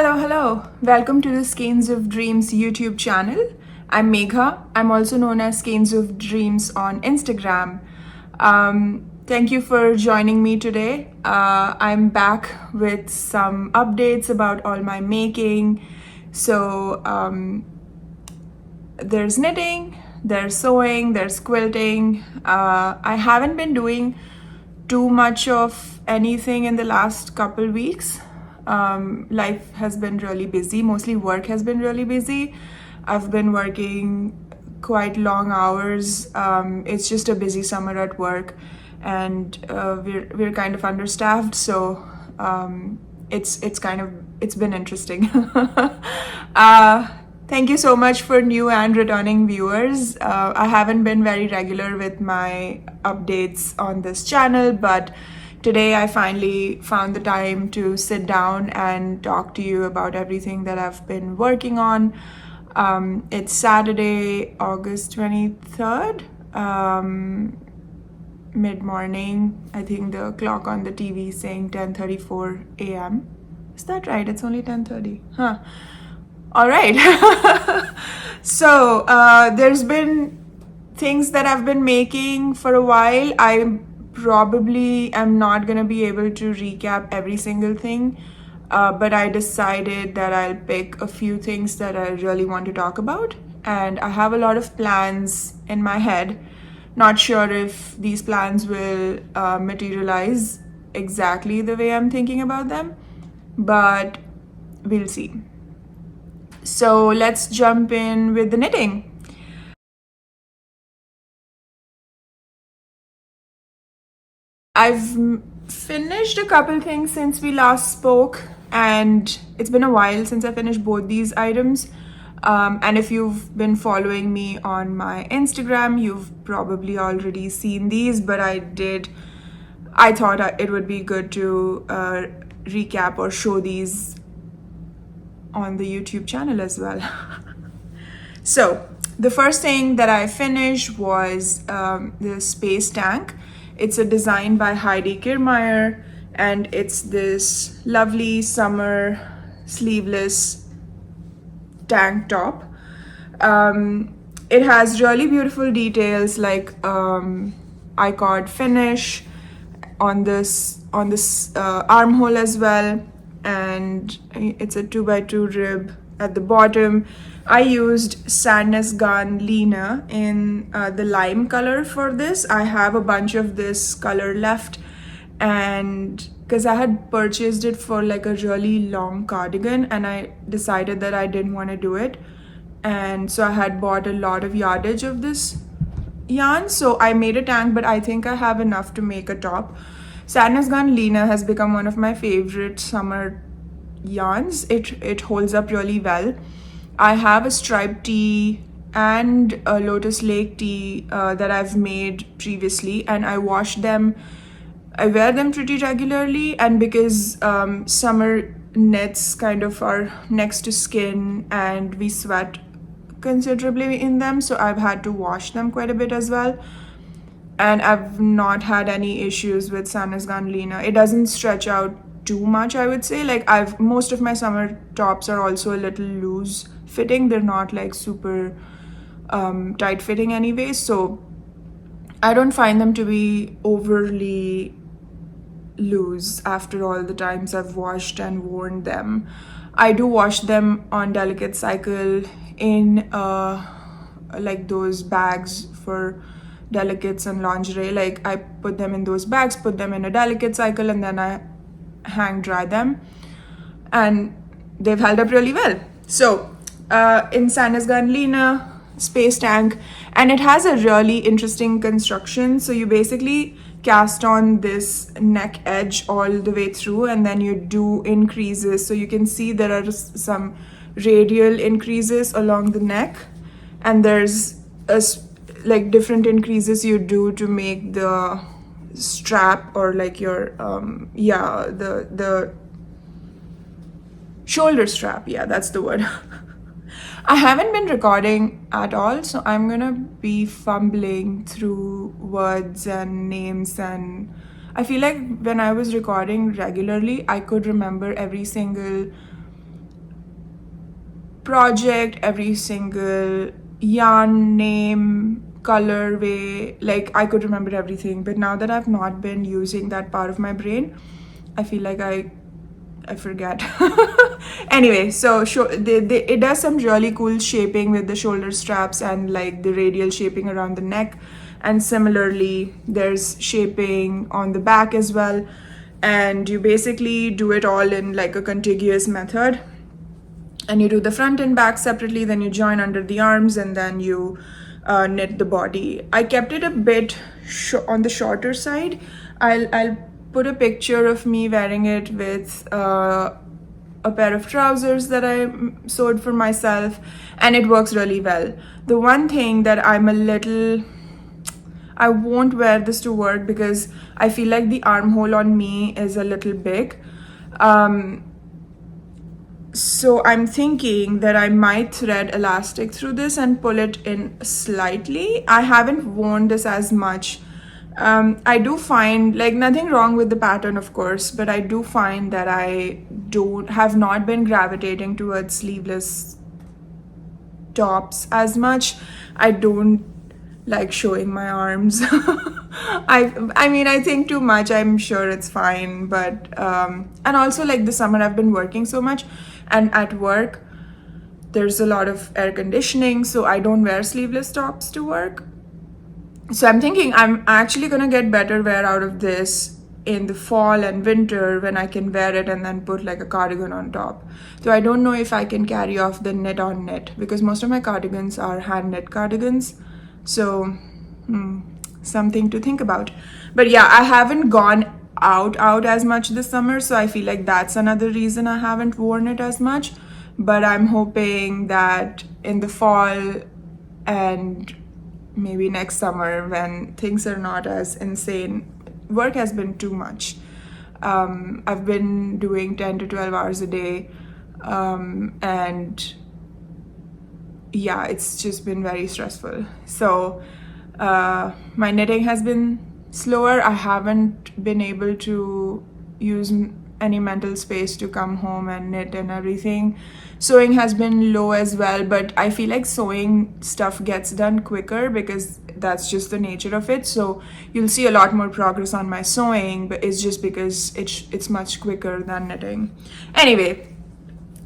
Hello. Welcome to the Skeins of Dreams YouTube channel. I'm Megha. I'm also known as Skeins of Dreams on Instagram. Thank you for joining me today. I'm back with some updates about all my making. So there's knitting, there's sewing, there's quilting. I haven't been doing too much of anything in the last couple weeks. Life has been really busy, mostly work has been really busy. I've been working quite long hours. It's just a busy summer at work, and we're kind of understaffed, so it's been interesting. Thank you so much for new and returning viewers. I haven't been very regular with my updates on this channel, but today I finally found the time to sit down and talk to you about everything that I've been working on. It's Saturday, August 23rd, mid-morning. I think the clock on the TV is saying 10:34 a.m. Is that right? It's only 10:30. Huh. All right. So there's been things that I've been making for a while. I probably am not going to be able to recap every single thing, but I decided that I'll pick a few things that I really want to talk about. And I have a lot of plans in my head. Not sure if these plans will materialize exactly the way I'm thinking about them, but we'll see. So let's jump in with the knitting. I've finished a couple things since we last spoke, and it's been a while since I finished both these items. And if you've been following me on my Instagram, you've probably already seen these, but I thought it would be good to recap or show these on the YouTube channel as well. So the first thing that I finished was the space tank. It's a design by Heidi Kirrmaier, and it's this lovely summer sleeveless tank top. It has really beautiful details like I-cord finish on this armhole as well, and it's a 2x2 rib at the bottom. I used Sadness Gone Lena in the lime color for this. I have a bunch of this color left, and because I had purchased it for like a really long cardigan, and I decided that I didn't want to do it, and so I had bought a lot of yardage of this yarn. So I made a tank, but I think I have enough to make a top. Sadness Gone Lena has become one of my favorite summer yarns. It holds up really well. I have a striped tee and a Lotus Lake tee that I've made previously, and I wash them. I wear them pretty regularly, and because summer knits kind of are next to skin and we sweat considerably in them, so I've had to wash them quite a bit as well. And I've not had any issues with Sadness Gone Lena. It doesn't stretch out too much, I would say. Like most of my summer tops are also a little loose fitting. They're not like super tight fitting anyway, so I don't find them to be overly loose after all the times I've washed and worn them. I do wash them on delicate cycle in like those bags for delicates and lingerie. Like I put them in those bags, put them in a delicate cycle, and then I hang dry them, and they've held up really well. So in Sadness Gone Lena space tank, and it has a really interesting construction. So you basically cast on this neck edge all the way through, and then you do increases. So you can see there are some radial increases along the neck, and there's like different increases you do to make the strap, or like your the shoulder strap. Yeah, that's the word. I haven't been recording at all, so I'm gonna be fumbling through words and names, and I feel like when I was recording regularly, I could remember every single project, every single yarn name, colorway, like I could remember everything. But now that I've not been using that part of my brain, I feel like I forget. Anyway, so it does some really cool shaping with the shoulder straps and like the radial shaping around the neck, and similarly there's shaping on the back as well, and you basically do it all in like a contiguous method, and you do the front and back separately, then you join under the arms, and then you knit the body. I kept it a bit on the shorter side. I'll put a picture of me wearing it with a pair of trousers that I sewed for myself, and it works really well. The one thing that I won't wear this to work because I feel like the armhole on me is a little big. So I'm thinking that I might thread elastic through this and pull it in slightly. I haven't worn this as much. I do find, like, nothing wrong with the pattern, of course, but I do find that I have not been gravitating towards sleeveless tops as much. I don't like showing my arms. I mean, I think too much. I'm sure it's fine, but and also like the summer I've been working so much, and at work there's a lot of air conditioning, so I don't wear sleeveless tops to work. So I'm thinking I'm actually gonna get better wear out of this in the fall and winter when I can wear it and then put like a cardigan on top. So I don't know if I can carry off the knit on knit, because most of my cardigans are hand knit cardigans. So something to think about. But yeah, I haven't gone out as much this summer, so I feel like that's another reason I haven't worn it as much. But I'm hoping that in the fall and maybe next summer, when things are not as insane, work has been too much. I've been doing 10 to 12 hours a day, and yeah, it's just been very stressful. So my knitting has been slower. I haven't been able to use any mental space to come home and knit and everything. Sewing has been low as well, but I feel like sewing stuff gets done quicker because that's just the nature of it. So you'll see a lot more progress on my sewing, but it's just because it's much quicker than knitting. Anyway,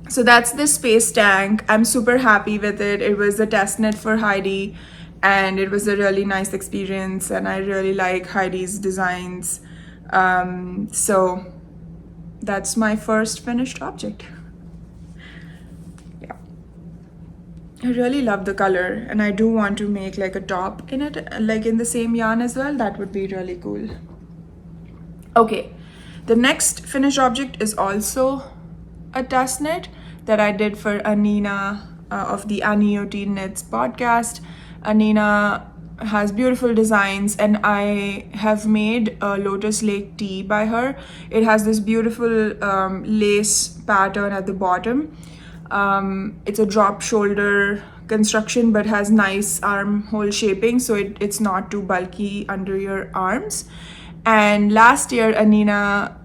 so that's the space tank. I'm super happy with it. It was a test knit for Heidi, and it was a really nice experience, and I really like Heidi's designs. So that's my first finished object. Yeah, I really love the color, and I do want to make like a top in it, like in the same yarn as well. That would be really cool. Okay, the next finished object is also a test knit that I did for Anina of the Dido Tee Knits podcast. Anina has beautiful designs, and I have made a Lotus Lake tee by her. It has this beautiful lace pattern at the bottom. It's a drop shoulder construction but has nice armhole shaping, so it's not too bulky under your arms. And last year Anina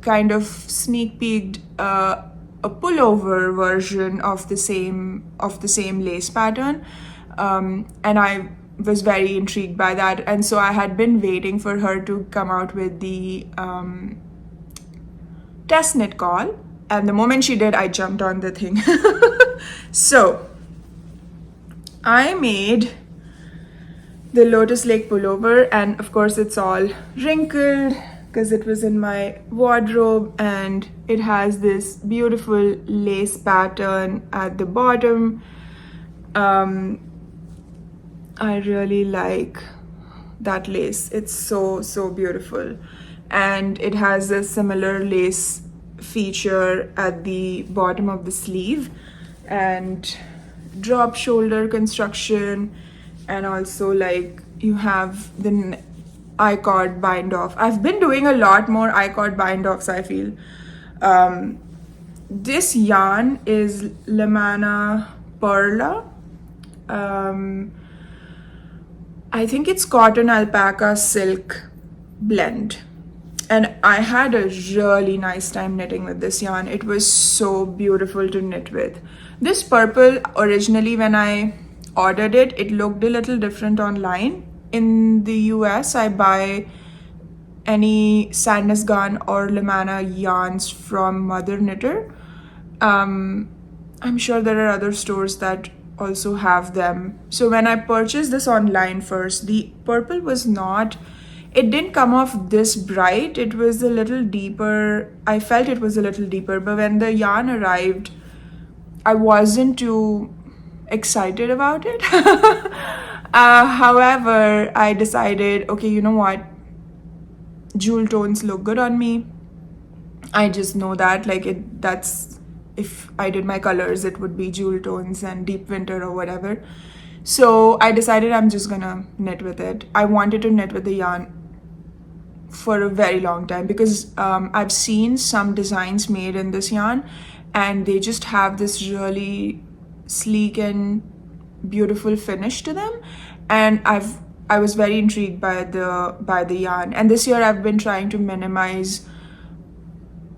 kind of sneak peeked a pullover version of the same lace pattern, and I was very intrigued by that, and so I had been waiting for her to come out with the test knit call, and the moment she did, I jumped on the thing. So I made the Lotus Lake pullover, and of course it's all wrinkled because it was in my wardrobe, and it has this beautiful lace pattern at the bottom. I really like that lace. It's so beautiful, and it has a similar lace feature at the bottom of the sleeve, and drop shoulder construction, and also like you have the I-cord bind off. I've been doing a lot more I-cord bind offs, I feel. This yarn is Lamana Purl. I think it's cotton alpaca silk blend, And I had a really nice time knitting with this yarn. It was so beautiful to knit with. This purple, originally when I ordered it, it looked a little different online. In the US, I buy any Sadness Gun or Lamana yarns from Mother Knitter. I'm sure there are other stores that also have them. So when I purchased this online first, the purple was not, it didn't come off this bright. It was a little deeper. I felt it was a little deeper, but when the yarn arrived, I wasn't too excited about it. However, I decided, okay, you know what? Jewel tones look good on me. I just know that, like, that's, if I did my colors, it would be jewel tones and deep winter or whatever. So I decided I'm just gonna knit with it. I wanted to knit with the yarn for a very long time because I've seen some designs made in this yarn and they just have this really sleek and beautiful finish to them, and I was very intrigued by the yarn. And this year I've been trying to minimize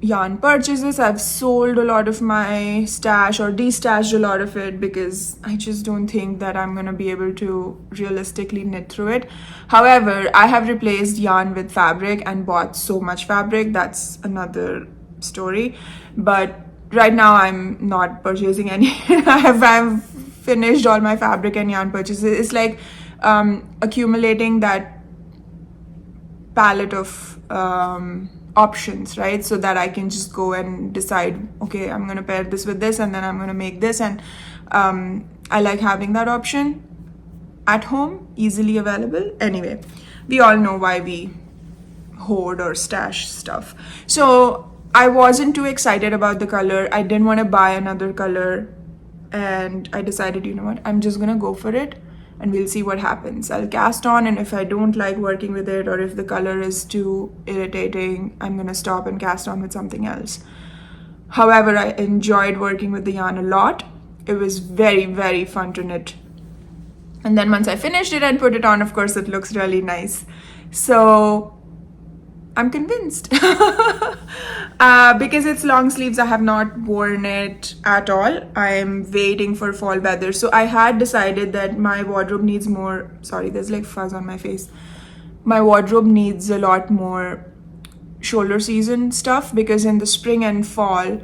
yarn purchases. I've sold a lot of my stash or destashed a lot of it because I just don't think that I'm gonna be able to realistically knit through it. However, I have replaced yarn with fabric and bought so much fabric. That's another story. But right now I'm not purchasing any. I've finished all my fabric and yarn purchases. It's like accumulating that palette of options, right? So that I can just go and decide, okay, I'm gonna pair this with this and then I'm gonna make this. And I like having that option at home, easily available. Anyway, we all know why we hoard or stash stuff. So I wasn't too excited about the color. I didn't want to buy another color, and I decided, you know what, I'm just gonna go for it and we'll see what happens. I'll cast on, and if I don't like working with it or if the color is too irritating, I'm gonna stop and cast on with something else. However, I enjoyed working with the yarn a lot. It was very, very fun to knit. And then once I finished it and put it on, of course, it looks really nice. So I'm convinced. Because it's long sleeves, I have not worn it at all. I'm waiting for fall weather. So I had decided that my wardrobe needs more, sorry, there's like fuzz on my face. My wardrobe needs a lot more shoulder season stuff, because in the spring and fall,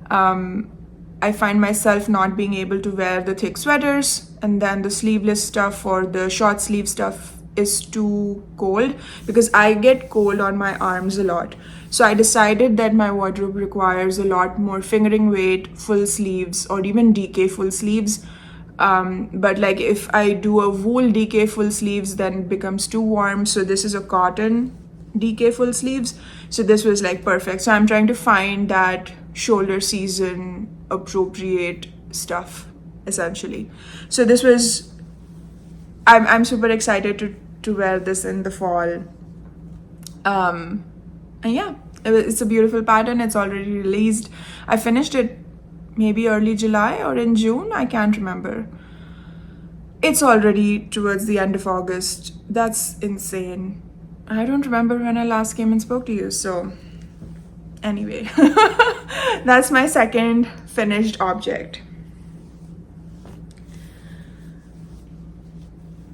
I find myself not being able to wear the thick sweaters, and then the sleeveless stuff or the short sleeve stuff is too cold because I get cold on my arms a lot. So I decided that my wardrobe requires a lot more fingering weight full sleeves or even DK full sleeves. But like if I do a wool DK full sleeves, then it becomes too warm. So this is a cotton DK full sleeves. So this was like perfect. So I'm trying to find that shoulder season appropriate stuff essentially. So this was, I'm super excited to wear this in the fall. And yeah, it's a beautiful pattern. It's already released. I finished it maybe early July or in June. I can't remember. It's already towards the end of August. That's insane. I don't remember when I last came and spoke to you. So anyway, that's my second finished object.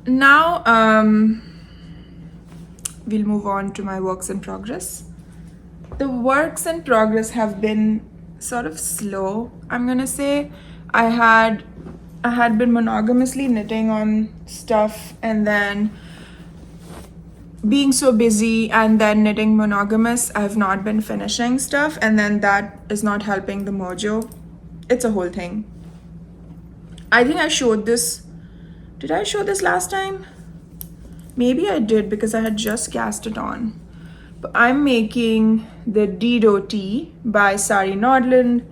Now, we'll move on to my works in progress. The works in progress have been sort of slow, I'm gonna say. I had been monogamously knitting on stuff, and then being so busy and then knitting monogamous, I've not been finishing stuff, and then that is not helping the mojo. It's a whole thing. I think I showed this. Did I show this last time? Maybe I did because I had just cast it on. But I'm making the Dido Tee by Sari Nordland.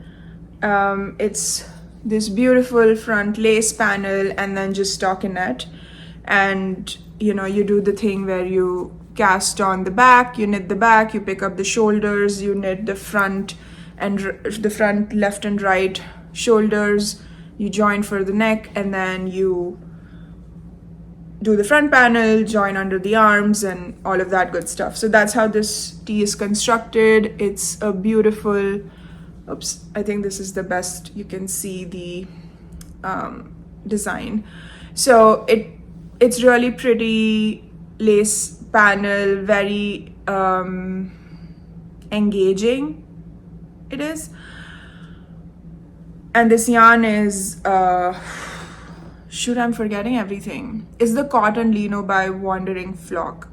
It's this beautiful front lace panel and then just stockinette. And you know, you do the thing where you cast on the back, you knit the back, you pick up the shoulders, you knit the front and the front left and right shoulders, you join for the neck, and then you do the front panel, join under the arms, and all of that good stuff. So that's how this tee is constructed. It's a beautiful, oops, I think this is the best you can see the design. So it's really pretty lace panel, very engaging it is. And this yarn is shoot, I'm forgetting everything. It's the Cotton Lino by Wandering Flock.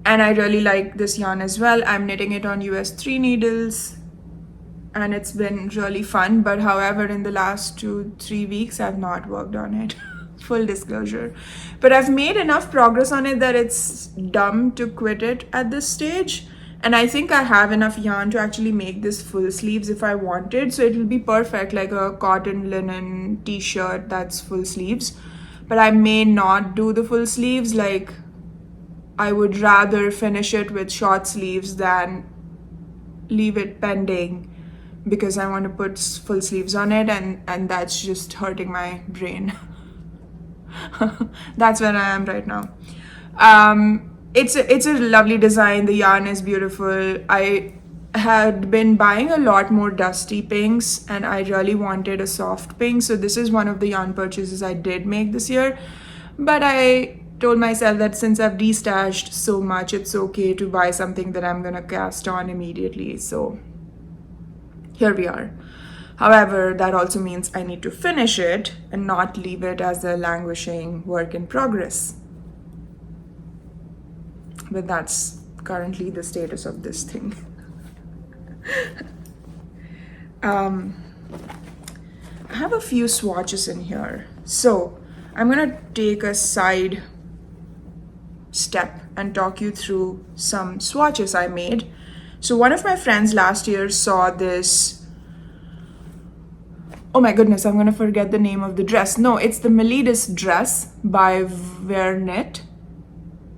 And I really like this yarn as well. I'm knitting it on US 3 needles and it's been really fun. But however, in the last 2-3 weeks, I've not worked on it. Full disclosure. But I've made enough progress on it that it's dumb to quit it at this stage. And I think I have enough yarn to actually make this full sleeves if I wanted. So it will be perfect, like a cotton linen t-shirt that's full sleeves. But I may not do the full sleeves. Like, I would rather finish it with short sleeves than leave it pending because I want to put full sleeves on it, and that's just hurting my brain. That's where I am right now. It's a lovely design. The yarn is beautiful. I had been buying a lot more dusty pinks and I really wanted a soft pink. So this is one of the yarn purchases I did make this year. But I told myself that since I've destashed so much, it's okay to buy something that I'm gonna cast on immediately. So here we are. However, that also means I need to finish it and not leave it as a languishing work in progress. But that's currently the status of this thing. I have a few swatches in here. So I'm gonna take a side step and talk you through some swatches I made. So one of my friends last year saw this, oh my goodness, I'm gonna forget the name of the dress. No, it's the Melides Dress by Vernet.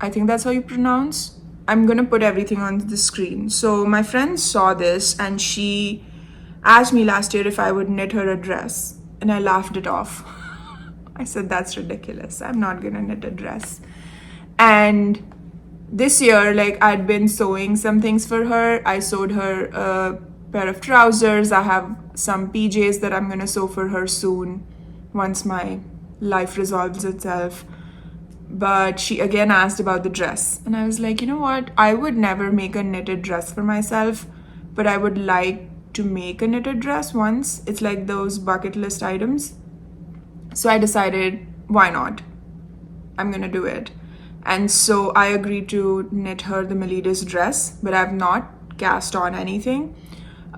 I think that's how you pronounce. I'm gonna put everything on the screen. So my friend saw this and she asked me last year if I would knit her a dress, and I laughed it off. I said, that's ridiculous. I'm not gonna knit a dress. And this year, like, I'd been sewing some things for her. I sewed her a pair of trousers. I have some PJs that I'm gonna sew for her soon once my life resolves itself. But she again asked about the dress, and I was like, you know what, I would never make a knitted dress for myself, but I would like to make a knitted dress once. It's like those bucket list items. So I decided, why not? I'm gonna do it. And so I agreed to knit her the Melides dress, but I've not cast on anything.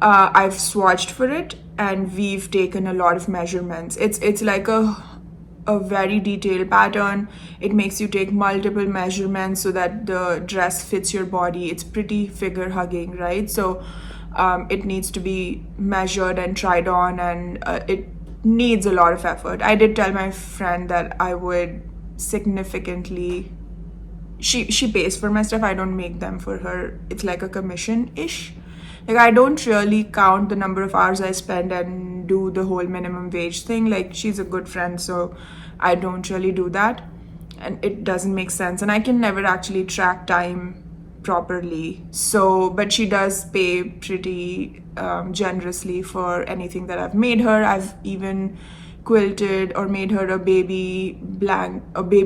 I've swatched for it and we've taken a lot of measurements. It's like a very detailed pattern. It makes you take multiple measurements so that the dress fits your body. It's pretty figure hugging, right? So it needs to be measured and tried on, and it needs a lot of effort. I did tell my friend that I would significantly, she pays for my stuff. I don't make them for her. It's like a commission-ish. Like, I don't really count the number of hours I spend and do the whole minimum wage thing. Like, she's a good friend, so I don't really do that. And it doesn't make sense. And I can never actually track time properly. So, but she does pay pretty generously for anything that I've made her. I've even quilted or made her a baby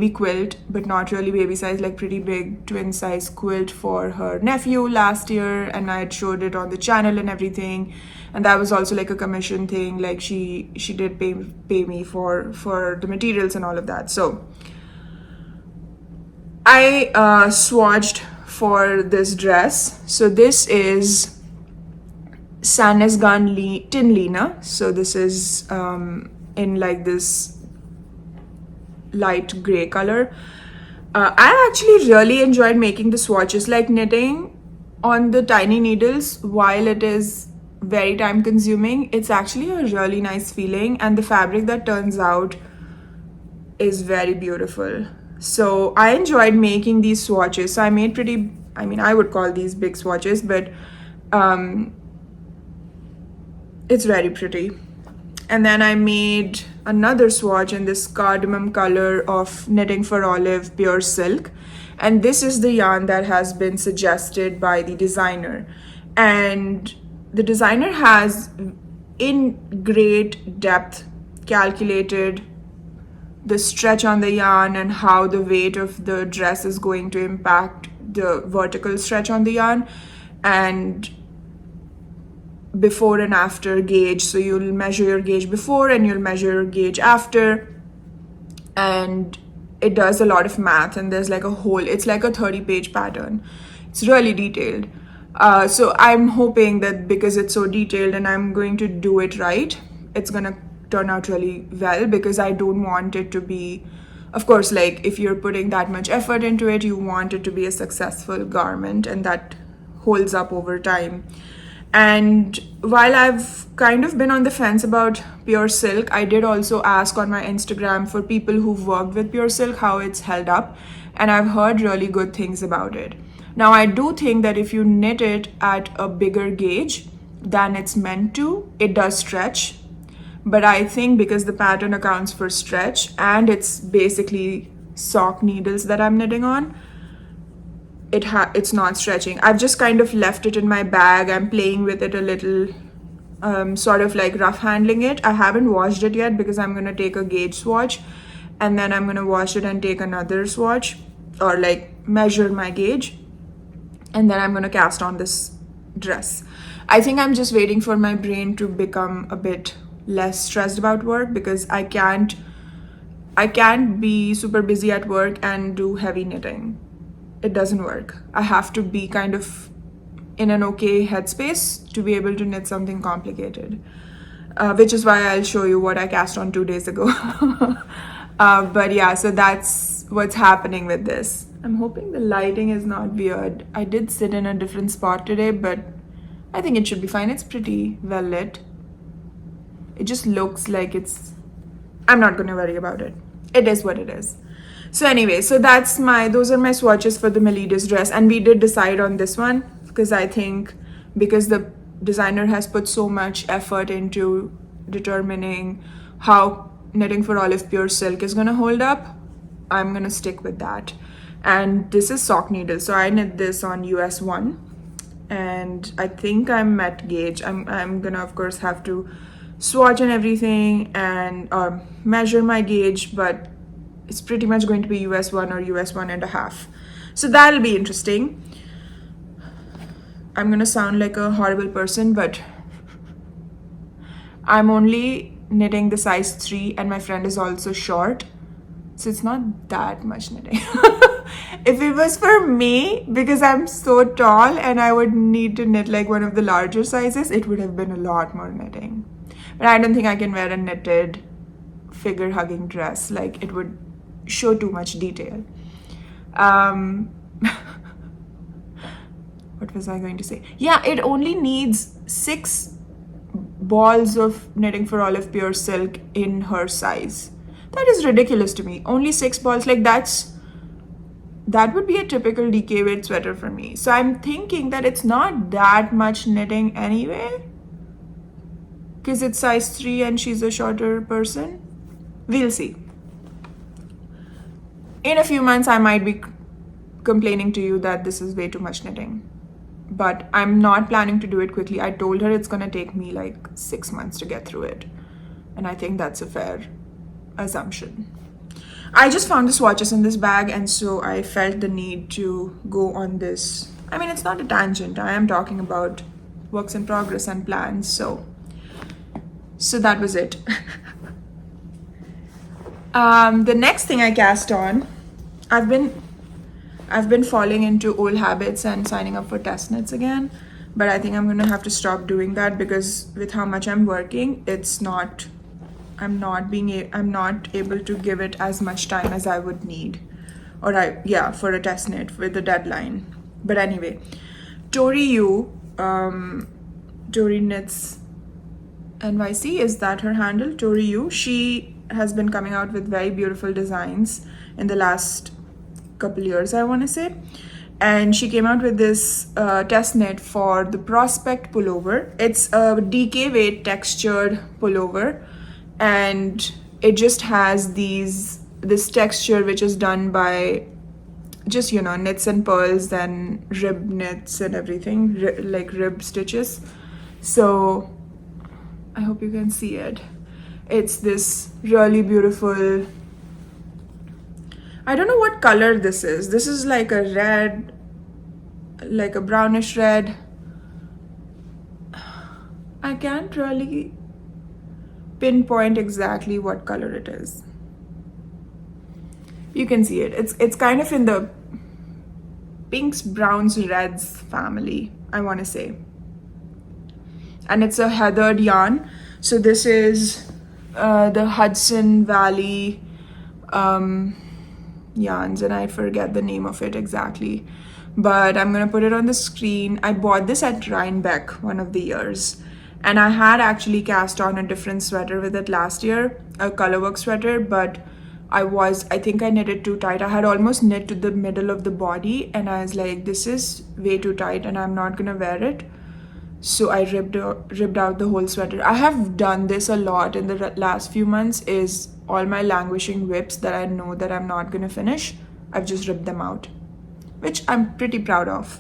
quilt, but not really baby size, like pretty big twin size quilt for her nephew last year, and I had showed it on the channel and everything, and that was also like a commission thing. Like, she did pay me for the materials and all of that. So I swatched for this dress. So this is Sannes Gun Tin Lina. So this is in like this light gray color. I actually really enjoyed making the swatches. Like, knitting on the tiny needles, while it is very time consuming, it's actually a really nice feeling, and the fabric that turns out is very beautiful. So I enjoyed making these swatches. So I made I would call these big swatches, but it's very pretty. And then I made another swatch in this cardamom color of Knitting for Olive Pure Silk. And this is the yarn that has been suggested by the designer. And the designer has, in great depth, calculated the stretch on the yarn and how the weight of the dress is going to impact the vertical stretch on the yarn, and before and after gauge. So you'll measure your gauge before and you'll measure your gauge after, and it does a lot of math, and there's like a whole, it's like a 30-page pattern. It's really detailed. So I'm hoping that because it's so detailed and I'm going to do it right, it's gonna turn out really well, because I don't want it to be, of course, like if you're putting that much effort into it, you want it to be a successful garment and that holds up over time. And while I've kind of been on the fence about Pure Silk, I did also ask on my Instagram for people who've worked with Pure Silk how it's held up, and I've heard really good things about it. Now, I do think that if you knit it at a bigger gauge than it's meant to, it does stretch. But I think because the pattern accounts for stretch and it's basically sock needles that I'm knitting on, it's not stretching. I've just kind of left it in my bag. I'm playing with it a little, sort of like rough handling it. I haven't washed it yet because I'm going to take a gauge swatch, and then I'm going to wash it and take another swatch, or like measure my gauge, and then I'm going to cast on this dress. I think I'm just waiting for my brain to become a bit less stressed about work, because I can't be super busy at work and do heavy knitting. It doesn't work. I have to be kind of in an okay headspace to be able to knit something complicated, which is why I'll show you what I cast on 2 days ago. But yeah, so that's what's happening with this. I'm hoping the lighting is not weird. I did sit in a different spot today, but I think it should be fine. It's pretty well lit. It just looks like it's, I'm not going to worry about it. It is what it is. So anyway, so those are my swatches for the Melides dress. And we did decide on this one because I think because the designer has put so much effort into determining how Knitting for Olive Pure Silk is going to hold up, I'm going to stick with that. And this is sock needle. So I knit this on US 1. And I think I'm at gauge. I'm going to, of course, have to swatch and everything and measure my gauge, but it's pretty much going to be US 1 or US 1.5. So that'll be interesting. I'm gonna sound like a horrible person, but I'm only knitting the size 3 and my friend is also short, so it's not that much knitting. If it was for me, because I'm so tall and I would need to knit like one of the larger sizes, it would have been a lot more knitting. But I don't think I can wear a knitted figure hugging dress. Like, it would show too much detail. What was I going to say? Yeah, it only needs 6 balls of Knitting for Olive Pure Silk in her size. That is ridiculous to me. Only 6 balls. Like, that would be a typical DK weight sweater for me. So I'm thinking that it's not that much knitting anyway, because it's size 3 and she's a shorter person. We'll see. In a few months, I might be complaining to you that this is way too much knitting. But I'm not planning to do it quickly. I told her it's going to take me like 6 months to get through it. And I think that's a fair assumption. I just found the swatches in this bag, and so I felt the need to go on this. I mean, it's not a tangent. I am talking about works in progress and plans. So that was it. The next thing I cast on, I've been falling into old habits and signing up for test knits again, but I think I'm gonna have to stop doing that because with how much I'm working, I'm not able to give it as much time as I would need, for a test knit with the deadline. But anyway, Tori Yu, Tori Knits NYC, is that her handle? Tori Yu. She has been coming out with very beautiful designs in the last couple years, I want to say. And she came out with this test knit for the Prospect Pullover. It's a DK weight textured pullover, and it just has this texture which is done by just, you know, knits and pearls and rib knits and everything, like rib stitches. So I hope you can see it. It's this really beautiful, I don't know what color this is. This is like a red, like a brownish red. I can't really pinpoint exactly what color it is. You can see it. It's kind of in the pinks, browns, reds family, I want to say. And it's a heathered yarn. So this is the Hudson Valley yarns, and I forget the name of it exactly. But I'm gonna put it on the screen. I bought this at Rhinebeck one of the years. And I had actually cast on a different sweater with it last year, a colorwork sweater, but I think I knitted too tight. I had almost knit to the middle of the body, and I was like, this is way too tight and I'm not gonna wear it. So I ripped out the whole sweater. I have done this a lot in the last few months, is all my languishing whips that I know that I'm not gonna finish, I've just ripped them out, which I'm pretty proud of.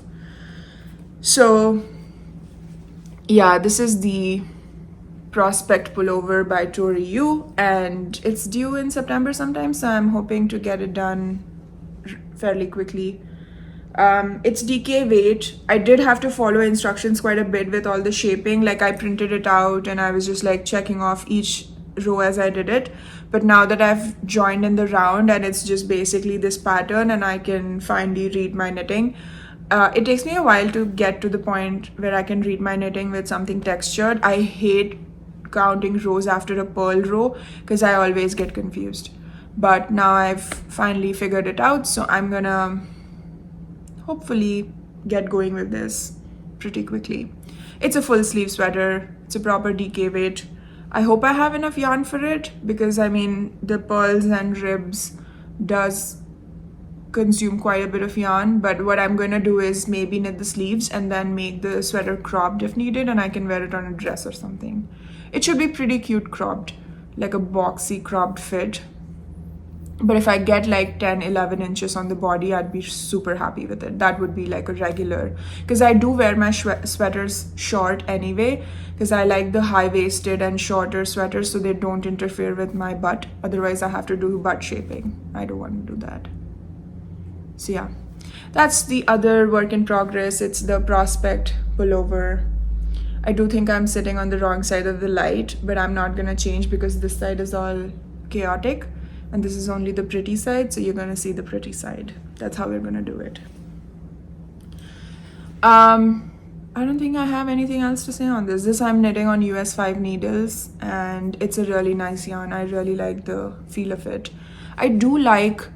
So yeah, this is the Prospect Pullover by Tori Yu, and it's due in September sometime, so I'm hoping to get it done fairly quickly. It's DK weight. I did have to follow instructions quite a bit with all the shaping, like I printed it out and I was just like checking off each row as I did it. But now that I've joined in the round and it's just basically this pattern and I can finally read my knitting, it takes me a while to get to the point where I can read my knitting with something textured. I hate counting rows after a purl row because I always get confused. But now I've finally figured it out, so I'm gonna hopefully get going with this pretty quickly. It's a full sleeve sweater. It's a proper DK weight. I hope I have enough yarn for it because I mean the pearls and ribs does consume quite a bit of yarn, but what I'm going to do is maybe knit the sleeves and then make the sweater cropped if needed, and I can wear it on a dress or something. It should be pretty cute cropped, like a boxy cropped fit. But if I get like 10-11 inches on the body, I'd be super happy with it. That would be like a regular, because I do wear my sweaters short anyway, because I like the high-waisted and shorter sweaters so they don't interfere with my butt. Otherwise I have to do butt shaping. I don't want to do that. So yeah, that's the other work in progress. It's the Prospect Pullover. I do think I'm sitting on the wrong side of the light, but I'm not gonna change because this side is all chaotic and this is only the pretty side, so you're gonna see the pretty side. That's how we're gonna do it. I don't think I have anything else to say on this. This I'm knitting on US 5 needles and it's a really nice yarn. I really like the feel of it. I do like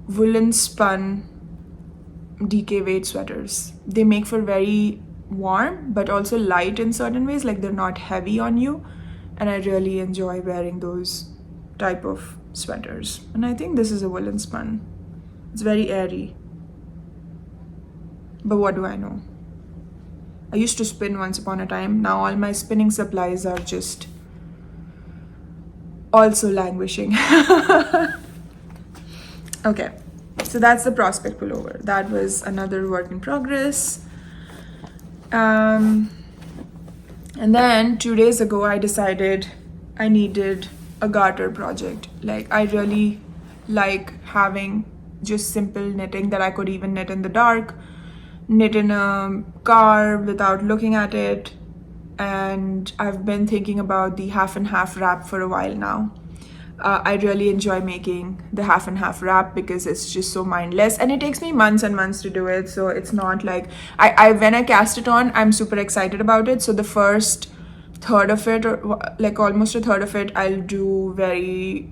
woolen spun DK weight sweaters. They make for very warm but also light in certain ways, like they're not heavy on you, and I really enjoy wearing those type of sweaters. And I think this is a woolen spun. It's very airy, but what do I know? I used to spin once upon a time. Now all my spinning supplies are just also languishing. Okay, so that's the Prospect Pullover. That was another work in progress. And then 2 days ago, I decided I needed a garter project. Like, I really like having just simple knitting that I could even knit in the dark, knit in a car without looking at it. And I've been thinking about the half and half wrap for a while now. I really enjoy making the half and half wrap because it's just so mindless, and it takes me months and months to do it. So it's not like when I cast it on, I'm super excited about it. So the first third of it, or like almost a third of it, I'll do very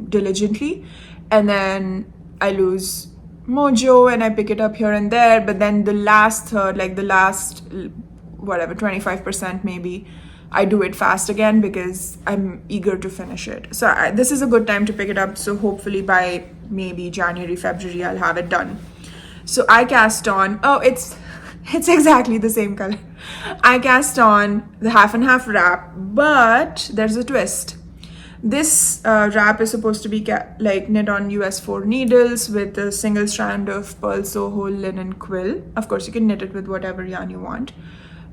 diligently, and then I lose mojo and I pick it up here and there. But then the last third, like the last whatever 25% maybe, I do it fast again because I'm eager to finish it. So this is a good time to pick it up. So hopefully by maybe January, February, I'll have it done. So I cast on, oh, it's exactly the same color. I cast on the half and half wrap, but there's a twist. This wrap is supposed to be like knit on US 4 needles with a single strand of Purl Soho linen quill. Of course, you can knit it with whatever yarn you want.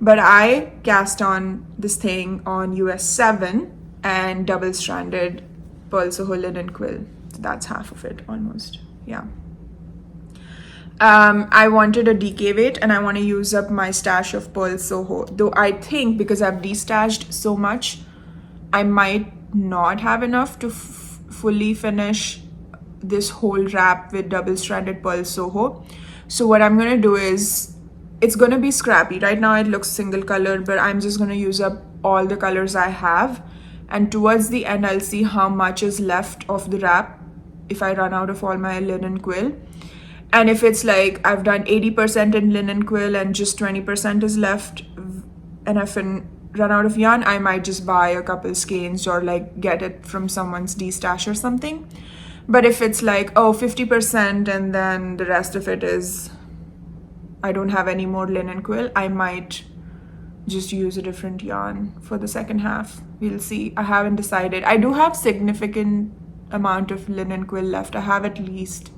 But I cast on this thing on US 7 and double-stranded Purl Soho linen quill. So that's half of it almost. Yeah. I wanted a DK weight and I want to use up my stash of Purl Soho. Though I think because I've destashed so much, I might not have enough to fully finish this whole wrap with double-stranded Purl Soho. So what I'm going to do is, it's going to be scrappy. Right now it looks single color, but I'm just going to use up all the colors I have. And towards the end, I'll see how much is left of the wrap if I run out of all my linen quill. And if it's like I've done 80% in linen quill and just 20% is left and I've run out of yarn, I might just buy a couple skeins or like get it from someone's destash or something. But if it's like, oh, 50% and then the rest of it is I don't have any more linen quill, I might just use a different yarn for the second half. We'll see. I haven't decided. I do have significant amount of linen quill left. I have at least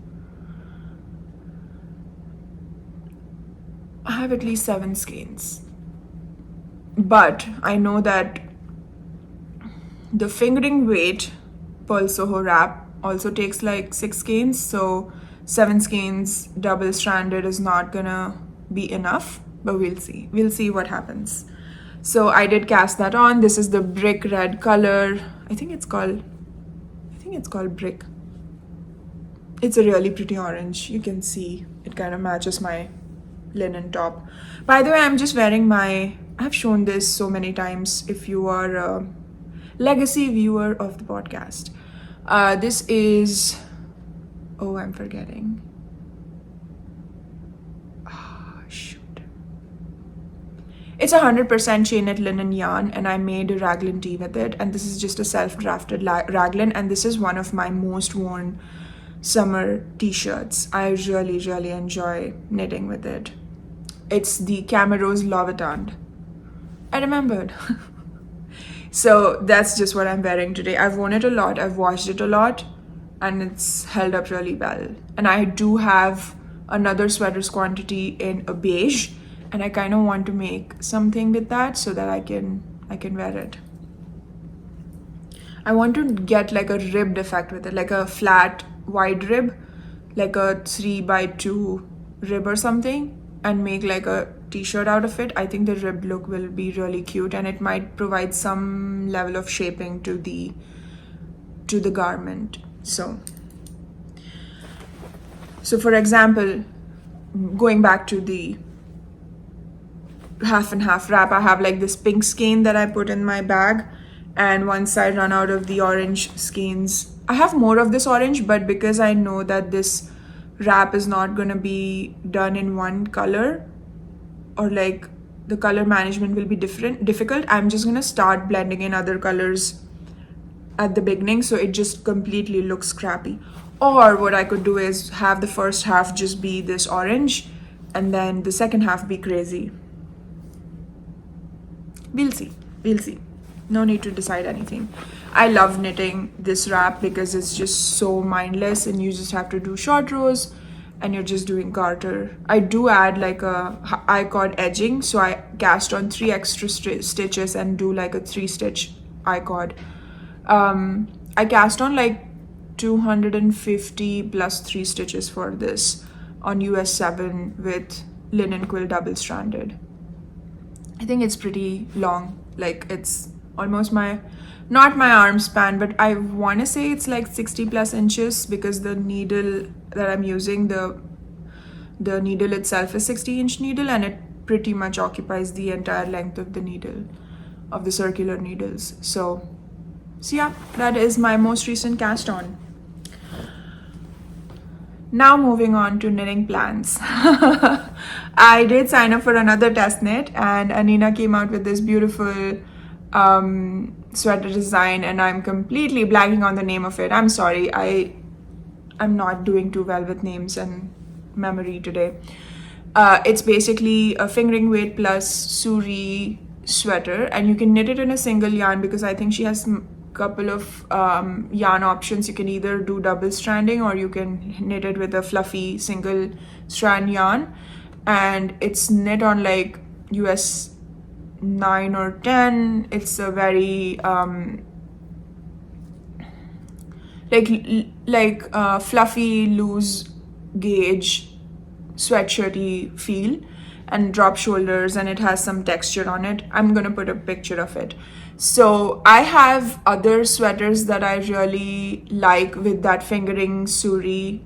7 skeins. But I know that the fingering weight Purl Soho wrap also takes like 6 skeins, so 7 skeins double-stranded is not gonna be enough, but we'll see. We'll see what happens. So I did cast that on. This is the brick red color. I think it's called brick. It's a really pretty orange. You can see it kind of matches my linen top. By the way, I'm just wearing I've shown this so many times if you are a legacy viewer of the podcast. This is, oh, I'm forgetting. Shoot. It's 100% chain knit linen yarn and I made a raglan tee with it, and this is just a self-drafted raglan, and this is one of my most worn summer t-shirts. I really, really enjoy knitting with it. It's the Camerose Lovetant. I remembered. So that's just what I'm wearing today. I've worn it a lot, I've washed it a lot, and it's held up really well. And I do have another sweaters quantity in a beige, and I kind of want to make something with that so that I can wear it. I want to get like a ribbed effect with it, like a flat wide rib, like a 3x2 rib or something, and make like a t-shirt out of it. I think the rib look will be really cute, and it might provide some level of shaping to the garment. So for example, going back to the half and half wrap, I have like this pink skein that I put in my bag, and once I run out of the orange skeins, I have more of this orange, but because I know that this wrap is not gonna be done in one color, or like the color management will be difficult, I'm just gonna start blending in other colors at the beginning so it just completely looks scrappy. Or what I could do is have the first half just be this orange and then the second half be crazy. We'll see. No need to decide anything. I love knitting this wrap because it's just so mindless and you just have to do short rows and you're just doing garter. I do add like a I-cord edging, so I cast on 3 extra stitches and do like a 3-stitch I-cord. I cast on like 250 plus 3 stitches for this on US 7 with linen quill double-stranded. I think it's pretty long, like it's almost not my arm span, but I want to say it's like 60 plus inches because the needle that I'm using, the needle itself is 60-inch needle, and it pretty much occupies the entire length of the needle, of the circular needles. So yeah, that is my most recent cast on. Now moving on to knitting plans. I did sign up for another test knit, and Anina came out with this beautiful sweater design, and I'm completely blanking on the name of it. I'm sorry, I'm not doing too well with names and memory today. It's basically a fingering weight plus suri sweater, and you can knit it in a single yarn because I think she has couple of yarn options. You can either do double stranding or you can knit it with a fluffy single strand yarn, and it's knit on like US 9 or 10. It's a very fluffy, loose gauge sweatshirty feel, and drop shoulders, and it has some texture on it. I'm gonna put a picture of it. So I have other sweaters that I really like with that fingering suri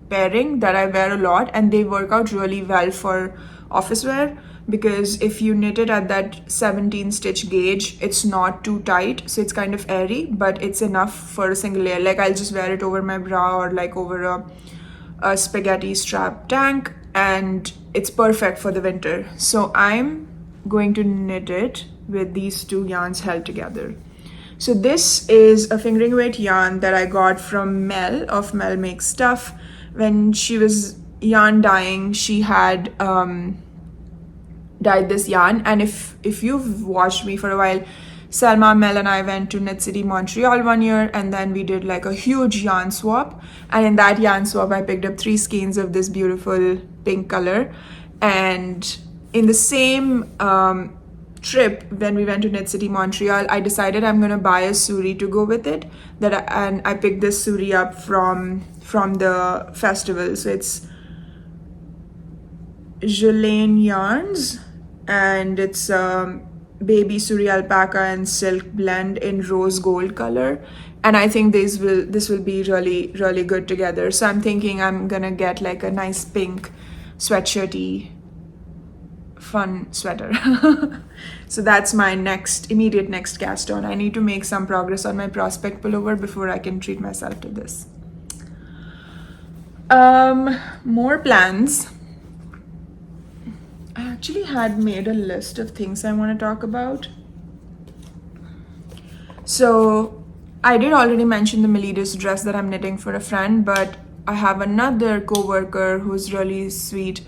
pairing that I wear a lot, and they work out really well for office wear, because if you knit it at that 17 stitch gauge, it's not too tight, so it's kind of airy, but it's enough for a single layer. Like I'll just wear it over my bra or like over a spaghetti strap tank, and it's perfect for the winter. So I'm going to knit it with these two yarns held together. So this is a fingering weight yarn that I got from Mel of Mel Makes Stuff. When she was yarn dyeing, she had dyed this yarn, and if you've watched me for a while, Selma, Mel and I went to Knit City Montreal one year, and then we did like a huge yarn swap, and in that yarn swap I picked up 3 skeins of this beautiful pink color. And in the same trip, when we went to Knit City Montreal, I decided I'm gonna buy a suri to go with it, and I picked this suri up from the festival. So it's Jelaine Yarns, and it's baby suri alpaca and silk blend in rose gold color, and I think this will be really, really good together. So I'm thinking I'm gonna get like a nice pink sweatshirty fun sweater. So that's my immediate next cast on. I need to make some progress on my prospect pullover before I can treat myself to this. More plans. I actually had made a list of things I want to talk about. So I did already mention the Melides dress that I'm knitting for a friend, but I have another co-worker who's really sweet,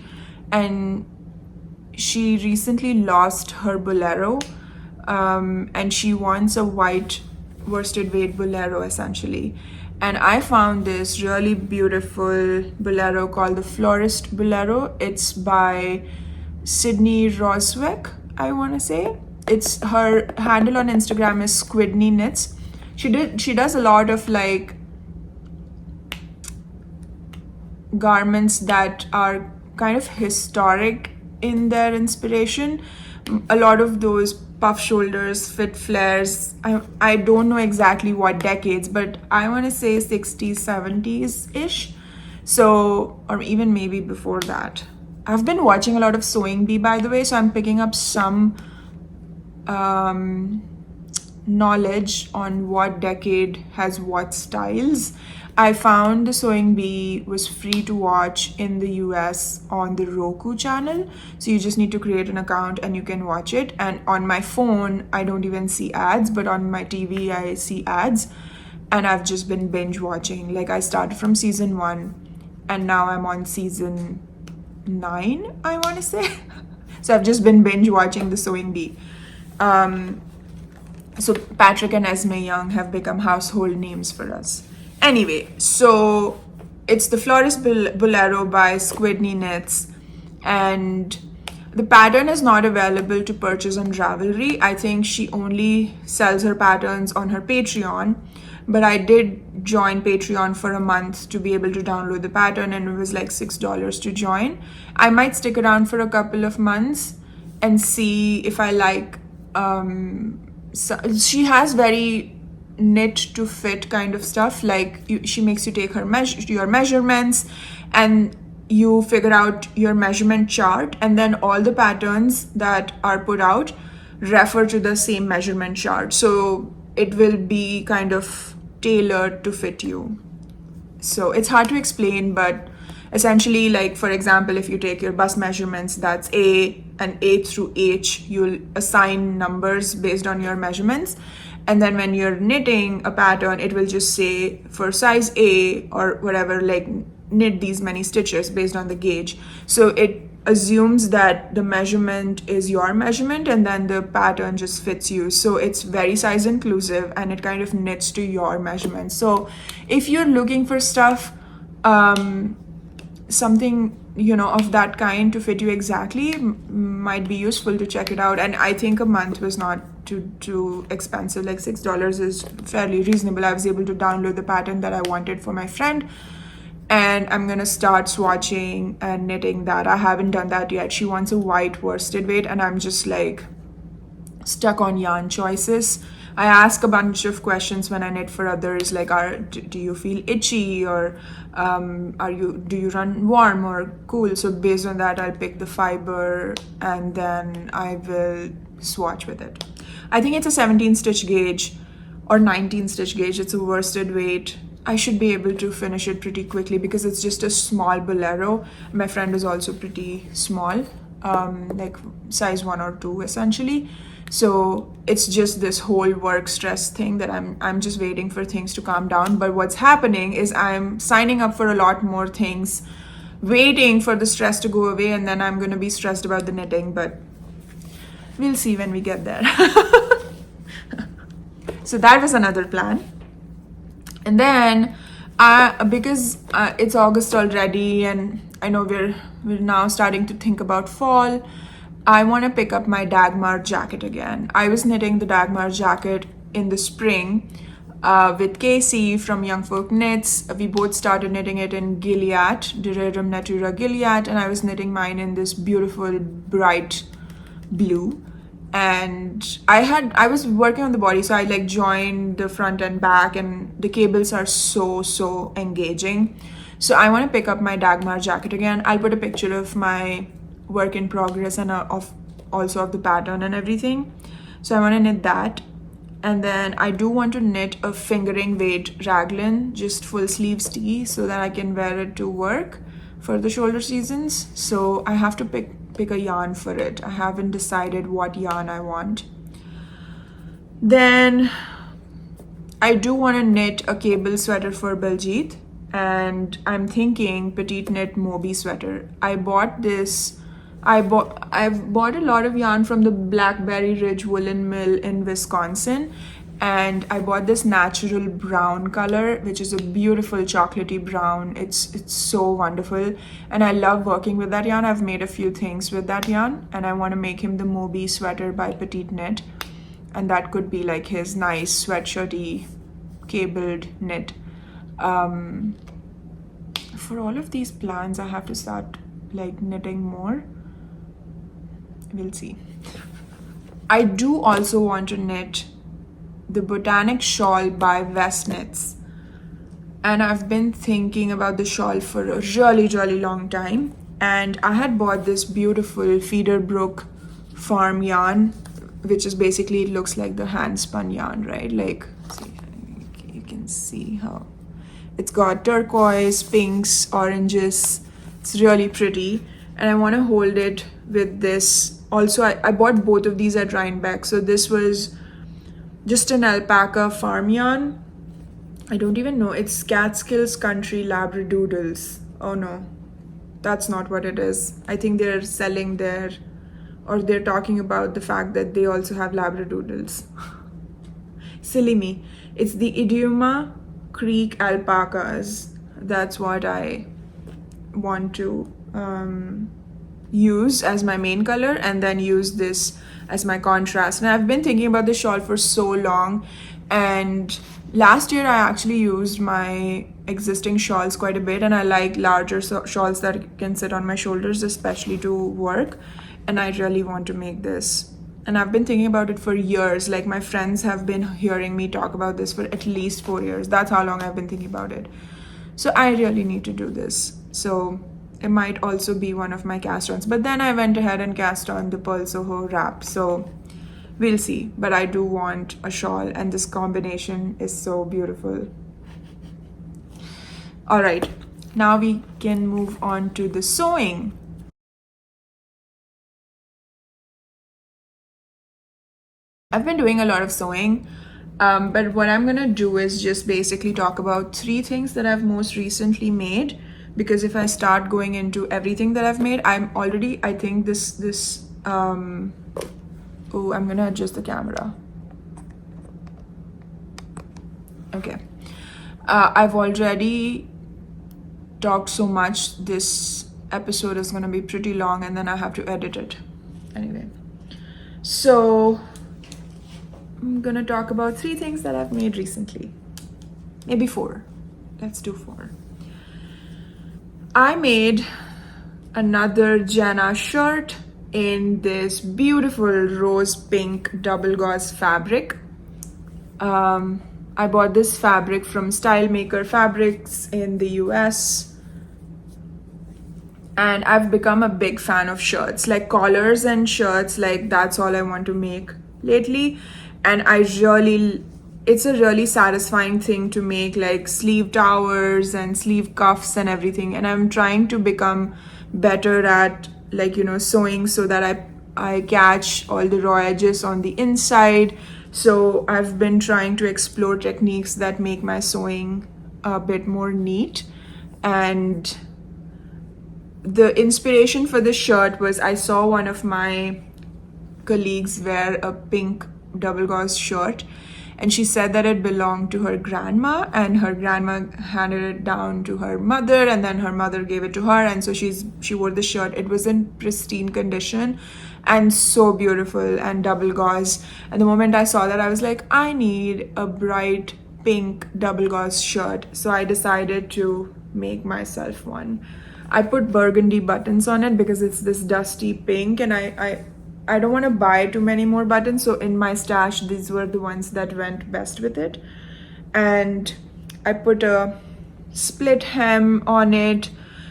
and she recently lost her bolero, and she wants a white worsted weight bolero essentially. And I found this really beautiful bolero called the Florist Bolero. It's by Sydney Roswick, I want to say. It's her handle on Instagram is Squidney Knits. She does a lot of like garments that are kind of historic in their inspiration. A lot of those puff shoulders, fit flares. I don't know exactly what decades, but I want to say 60s, 70s ish. So, or even maybe before that. I've been watching a lot of Sewing Bee, by the way, so I'm picking up some knowledge on what decade has what styles. I found the Sewing Bee was free to watch in the US on the Roku channel. So you just need to create an account and you can watch it. And on my phone, I don't even see ads, but on my TV, I see ads. And I've just been binge watching. Like I started from season 1 and now I'm on season 9, I want to say. So I've just been binge watching the Sewing Bee. So Patrick and Esme Young have become household names for us. Anyway, so it's the Florist Bolero by Squidney Knits, and the pattern is not available to purchase on Ravelry. I think she only sells her patterns on her Patreon, but I did join Patreon for a month to be able to download the pattern, and it was like $6 to join. I might stick around for a couple of months and see if I like. So she has very knit to fit kind of stuff. Like she makes you take your measurements, and you figure out your measurement chart, and then all the patterns that are put out refer to the same measurement chart, so it will be kind of tailored to fit you. So it's hard to explain, but essentially, like for example, if you take your bust measurements, that's A, and A through H, you'll assign numbers based on your measurements. And then when you're knitting a pattern, it will just say for size A or whatever, like knit these many stitches based on the gauge. So it assumes that the measurement is your measurement and then the pattern just fits you. So it's very size inclusive and it kind of knits to your measurement. So if you're looking for stuff, something, you know, of that kind to fit you exactly, might be useful to check it out. And I think a month was not too expensive. Like $6 is fairly reasonable. I was able to download the pattern that I wanted for my friend, and I'm gonna start swatching and knitting that. I haven't done that yet. She wants a white worsted weight and I'm just like stuck on yarn choices. I ask a bunch of questions when I knit for others, like do you feel itchy, or do you run warm or cool? So based on that, I'll pick the fiber and then I will swatch with it. I think it's a 17 stitch gauge or 19 stitch gauge. It's a worsted weight. I should be able to finish it pretty quickly because it's just a small bolero. My friend is also pretty small, like size 1 or 2 essentially. So it's just this whole work stress thing that I'm just waiting for things to calm down. But what's happening is I'm signing up for a lot more things, waiting for the stress to go away, and then I'm going to be stressed about the knitting, but we'll see when we get there. So that was another plan. And then because it's August already and I know we're now starting to think about fall, I want to pick up my Dagmar jacket again. I was knitting the Dagmar jacket in the spring with Casey from Young Folk Knits. We both started knitting it in Gilead, Direrum Natura Gilead, and I was knitting mine in this beautiful bright blue. And I was working on the body, so I like joined the front and back, and the cables are so engaging. So I want to pick up my Dagmar jacket again. I'll put a picture of my work in progress and also of the pattern and everything. So I want to knit that. And then I do want to knit a fingering weight raglan, just full sleeves tee, so that I can wear it to work for the shoulder seasons. So I have to pick a yarn for it. I haven't decided what yarn I want. Then I do want to knit a cable sweater for Baljeet, and I'm thinking petite knit Moby Sweater. I've bought a lot of yarn from the Blackberry Ridge Woolen Mill in Wisconsin, and I bought this natural brown color, which is a beautiful chocolatey brown. It's so wonderful, and I love working with that yarn. I've made a few things with that yarn, and I want to make him the Moby Sweater by Petite Knit, and that could be like his nice sweatshirty cabled knit. For all of these plans, I have to start like knitting more. We'll see. I do also want to knit the Botanic Shawl by West Knits, and I've been thinking about the shawl for a really long time, and I had bought this beautiful Feederbrook farm yarn, which is basically, it looks like the hand spun yarn, right? Like, see, you can see how it's got turquoise, pinks, oranges. It's really pretty, and I want to hold it with this. Also, I bought both of these at Rhinebeck. So this was just an alpaca farm yarn. I don't even know. It's Catskills Country Labradoodles. Oh no, that's not what it is. I think they're selling their, or they're talking about the fact that they also have Labradoodles. Silly me. It's the Idioma Creek alpacas. That's what I want to use as my main color, and then use this as my contrast. And I've been thinking about this shawl for so long, and last year I actually used my existing shawls quite a bit, and I like larger shawls that can sit on my shoulders, especially to work, and I really want to make this. And I've been thinking about it for years. Like, my friends have been hearing me talk about this for at least 4 years. That's how long I've been thinking about it. So I really need to do this. So it might also be one of my cast-ons. But then I went ahead and cast on the Purl Soho wrap. So we'll see. But I do want a shawl, and this combination is so beautiful. All right, now we can move on to the sewing. I've been doing a lot of sewing, but what I'm gonna do is just basically talk about 3 things that I've most recently made. because if I start going into everything that I've made, I'm already, I think oh, I'm gonna adjust the camera. Okay. I've already talked so much. This episode is gonna be pretty long and then I have to edit it. Anyway. So I'm gonna talk about 3 things that I've made recently. Maybe 4. Let's do 4. I made another Jenna shirt in this beautiful rose pink double gauze fabric. I bought this fabric from Style Maker Fabrics in the US. And I've become a big fan of shirts, like collars and shirts, like that's all I want to make lately. And it's a really satisfying thing to make, like sleeve towers and sleeve cuffs and everything. And I'm trying to become better at, like, you know, sewing so that I catch all the raw edges on the inside. So I've been trying to explore techniques that make my sewing a bit more neat. And the inspiration for this shirt was I saw one of my colleagues wear a pink double gauze shirt, and she said that it belonged to her grandma, and her grandma handed it down to her mother, and then her mother gave it to her, and so she wore the shirt. It was in pristine condition and so beautiful and double gauze. And the moment I saw that, I was like, I need a bright pink double gauze shirt. So I decided to make myself one. I put burgundy buttons on it because it's this dusty pink, and I don't want to buy too many more buttons, so in my stash these were the ones that went best with it. And I put a split hem on it.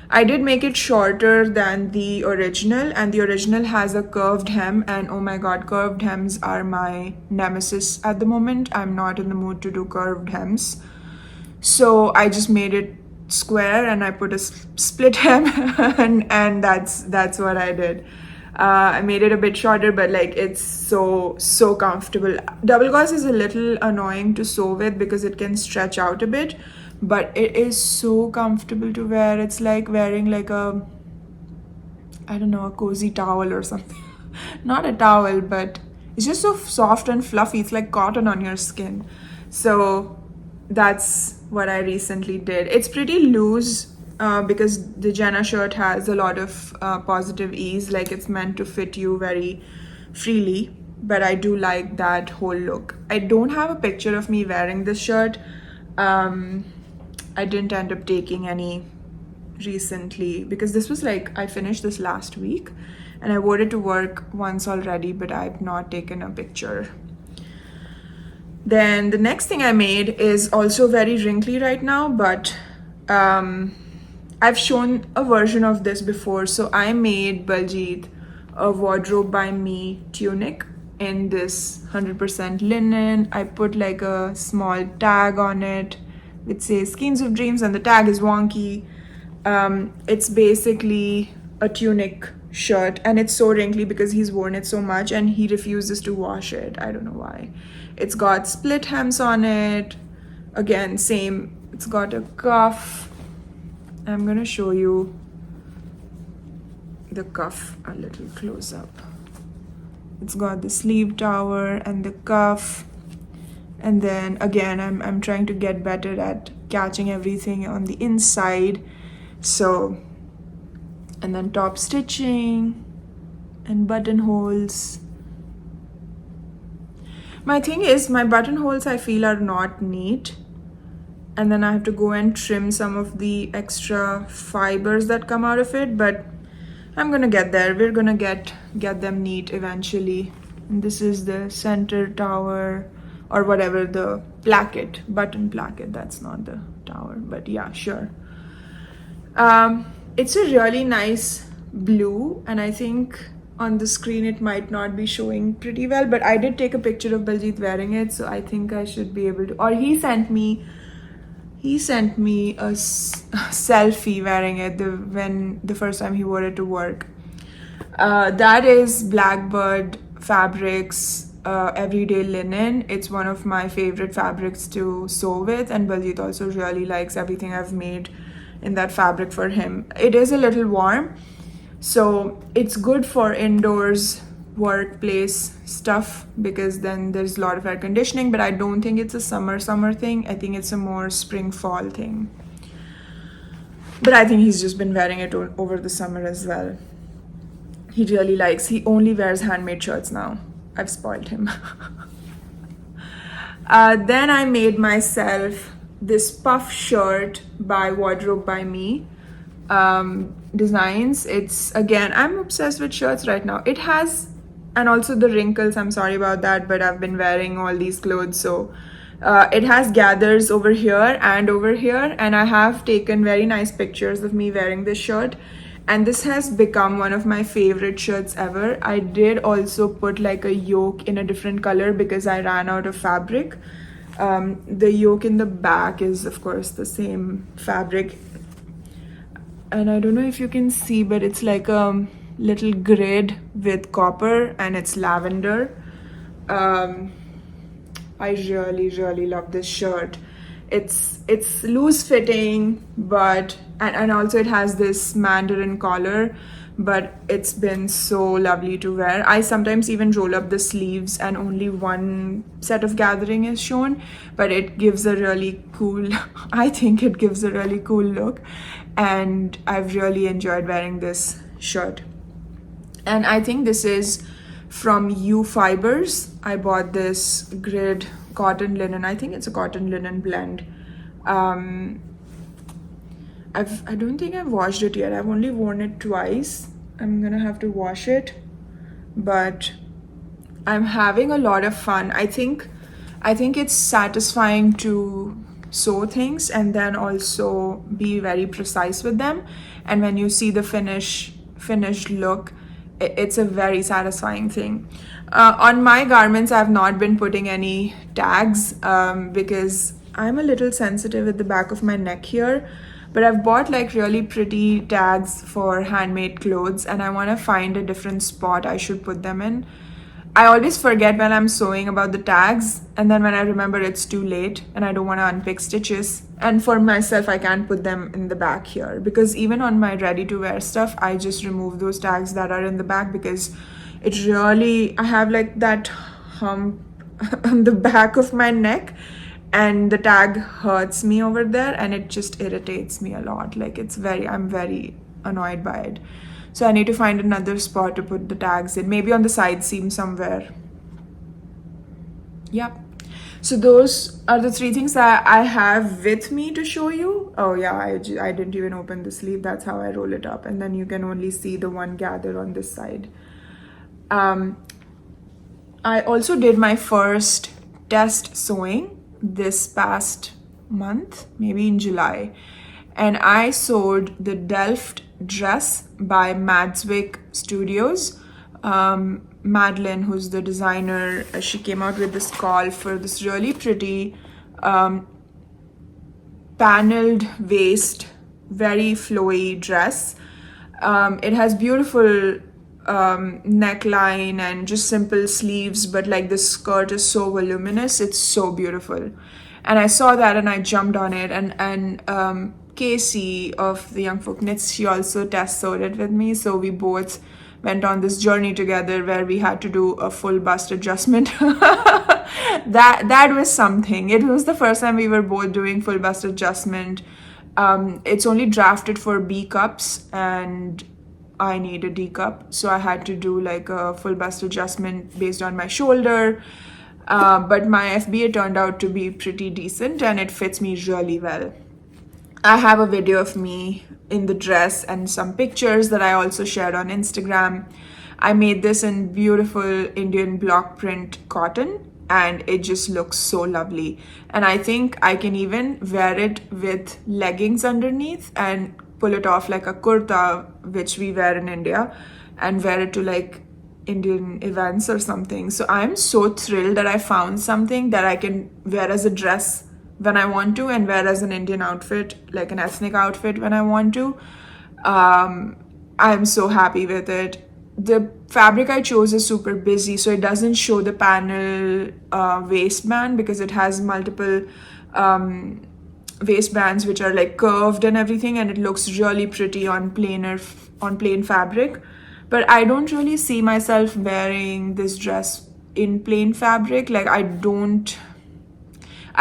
I did make it shorter than the original, and the original has a curved hem, and oh my god, curved hems are my nemesis at the moment. I'm not in the mood to do curved hems, so I just made it square and I put a split hem and that's what I did. I made it a bit shorter, but like it's so comfortable. Double gauze is a little annoying to sew with because it can stretch out a bit, but it is so comfortable to wear. It's like wearing like a, I don't know, a cozy towel or something. Not a towel, but it's just so soft and fluffy. It's like cotton on your skin. So that's what I recently did. It's pretty loose because the Jenna shirt has a lot of positive ease, like it's meant to fit you very freely, but I do like that whole look. I don't have a picture of me wearing this shirt. I didn't end up taking any recently because this was like, I finished this last week and I wore it to work once already, but I've not taken a picture. Then the next thing I made is also very wrinkly right now, but I've shown a version of this before. So I made Baljeet a wardrobe by me tunic in this 100% linen. I put like a small tag on it which says Skeins of Dreams, and the tag is wonky. It's basically a tunic shirt, and it's so wrinkly because he's worn it so much and he refuses to wash it. I don't know why. It's got split hems on it. Again, same. It's got a cuff. I'm gonna show you the cuff a little close up. It's got the sleeve tower and the cuff. And then again, I'm trying to get better at catching everything on the inside. So, and then top stitching and buttonholes. My thing is, my buttonholes I feel are not neat, and then I have to go and trim some of the extra fibers that come out of it, but I'm gonna get there. We're gonna get them neat eventually. And this is the center tower, or whatever, the placket, button placket. That's not the tower, but yeah, sure. It's a really nice blue, and I think on the screen it might not be showing pretty well, but I did take a picture of Baljeet wearing it, so I think I should be able to, or he sent me a selfie wearing it the first time he wore it to work. That is Blackbird Fabrics everyday linen. It's one of my favorite fabrics to sew with, and Baljeet also really likes everything I've made in that fabric for him. It is a little warm, so it's good for indoors workplace stuff because then there's a lot of air conditioning, but I don't think it's a summer thing. I think it's a more spring fall thing. But I think he's just been wearing it over the summer as well. He really likes, he only wears handmade shirts now. I've spoiled him. Then I made myself this puff shirt by Wardrobe by Me designs. It's, again, I'm obsessed with shirts right now. It has, and also the wrinkles, I'm sorry about that, but I've been wearing all these clothes, so it has gathers over here and over here, and I have taken very nice pictures of me wearing this shirt, and this has become one of my favorite shirts ever. I did also put like a yoke in a different color because I ran out of fabric. The yoke in the back is of course the same fabric, and I don't know if you can see, but it's like a little grid with copper and it's lavender. I really love this shirt. It's loose fitting, but and also it has this mandarin collar, but it's been so lovely to wear. I sometimes even roll up the sleeves and only one set of gathering is shown, but it gives a really cool I think it gives a really cool look, and I've really enjoyed wearing this shirt. And I think this is from U Fibers. I bought this grid cotton linen. I think it's a cotton linen blend. I don't think I've washed it yet. I've only worn it twice. I'm gonna have to wash it, but I'm having a lot of fun. I think it's satisfying to sew things and then also be very precise with them, and when you see the finished look, it's a very satisfying thing. On my garments, I've not been putting any tags because I'm a little sensitive at the back of my neck here, but I've bought like really pretty tags for handmade clothes, and I want to find a different spot I should put them in. I always forget when I'm sewing about the tags, and then when I remember it's too late and I don't want to unpick stitches. And for myself, I can't put them in the back here because even on my ready to wear stuff, I just remove those tags that are in the back because it really, I have like that hump on the back of my neck and the tag hurts me over there and it just irritates me a lot. Like I'm very annoyed by it. So I need to find another spot to put the tags in, maybe on the side seam somewhere. Yep. So those are the three things that I have with me to show you. Oh yeah, I didn't even open the sleeve. That's how I roll it up. And then you can only see the one gather on this side. I also did my first test sewing this past month, maybe in July. And I sewed the Delft dress by Madswick Studios. Madeline, who's the designer, she came out with this call for this really pretty paneled waist, very flowy dress. It has beautiful neckline and just simple sleeves, but like the skirt is so voluminous, it's so beautiful. And I saw that and I jumped on it, and Casey of the Young Folk Knits, she also test sewed it with me, so we both went on this journey together where we had to do a full bust adjustment. that was something. It was the first time we were both doing full bust adjustment. It's only drafted for B cups and I need a D cup, so I had to do like a full bust adjustment based on my shoulder, but my FBA turned out to be pretty decent and it fits me really well. I have a video of me in the dress and some pictures that I also shared on Instagram. I made this in beautiful Indian block print cotton and it just looks so lovely. And I think I can even wear it with leggings underneath and pull it off like a kurta, which we wear in India, and wear it to like Indian events or something. So I'm so thrilled that I found something that I can wear as a dress when I want to and wear as an Indian outfit, like an ethnic outfit when I want to. I'm so happy with it. The fabric I chose is super busy, so it doesn't show the panel waistband because it has multiple waistbands which are like curved and everything, and it looks really pretty on plain fabric. But I don't really see myself wearing this dress in plain fabric. Like, I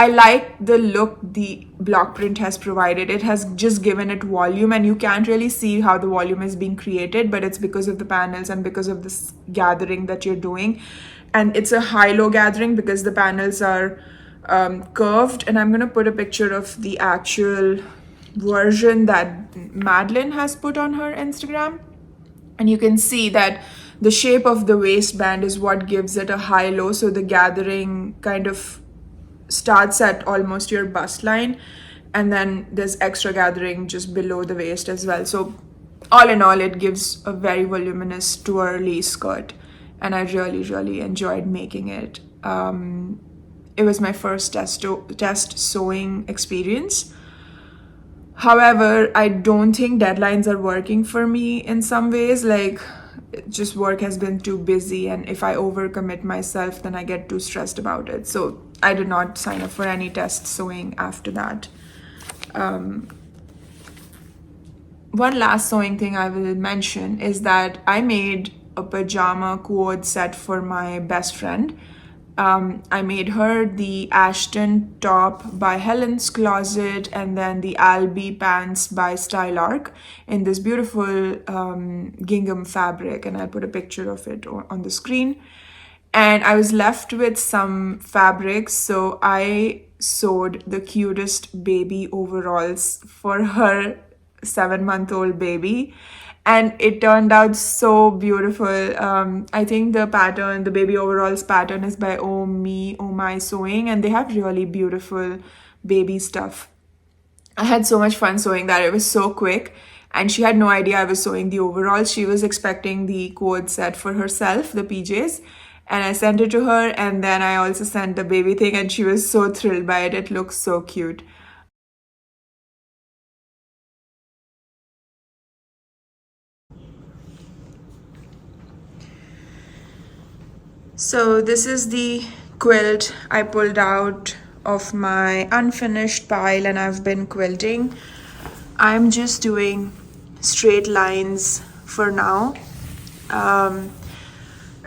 like the look the block print has provided. It has just given it volume, and you can't really see how the volume is being created, but it's because of the panels and because of this gathering that you're doing. And it's a high-low gathering because the panels are curved. And I'm gonna put a picture of the actual version that Madeline has put on her Instagram. And you can see that the shape of the waistband is what gives it a high-low. So the gathering kind of starts at almost your bust line, and then there's extra gathering just below the waist as well. So all in all, it gives a very voluminous twirly skirt, and I really enjoyed making it. It was my first test sewing experience. However, I don't think deadlines are working for me in some ways. Like, just work has been too busy, and if I overcommit myself, then I get too stressed about it. So I did not sign up for any test sewing after that. One last sewing thing I will mention is that I made a pajama quad set for my best friend. I made her the Ashton top by Helen's Closet, and then the Albi pants by Style Arc in this beautiful gingham fabric, and I'll put a picture of it on the screen. And I was left with some fabrics, so I sewed the cutest baby overalls for her 7-month-old baby, and it turned out so beautiful. I think the pattern, the baby overalls pattern, is by Oh My Sewing, and they have really beautiful baby stuff. I had so much fun sewing that. It was so quick, and she had no idea I was sewing the overalls. She was expecting the quad set for herself, the PJs, and I sent it to her, and then I also sent the baby thing, and she was so thrilled by it. It looks so cute. So this is the quilt I pulled out of my unfinished pile, and I've been quilting. I'm just doing straight lines for now.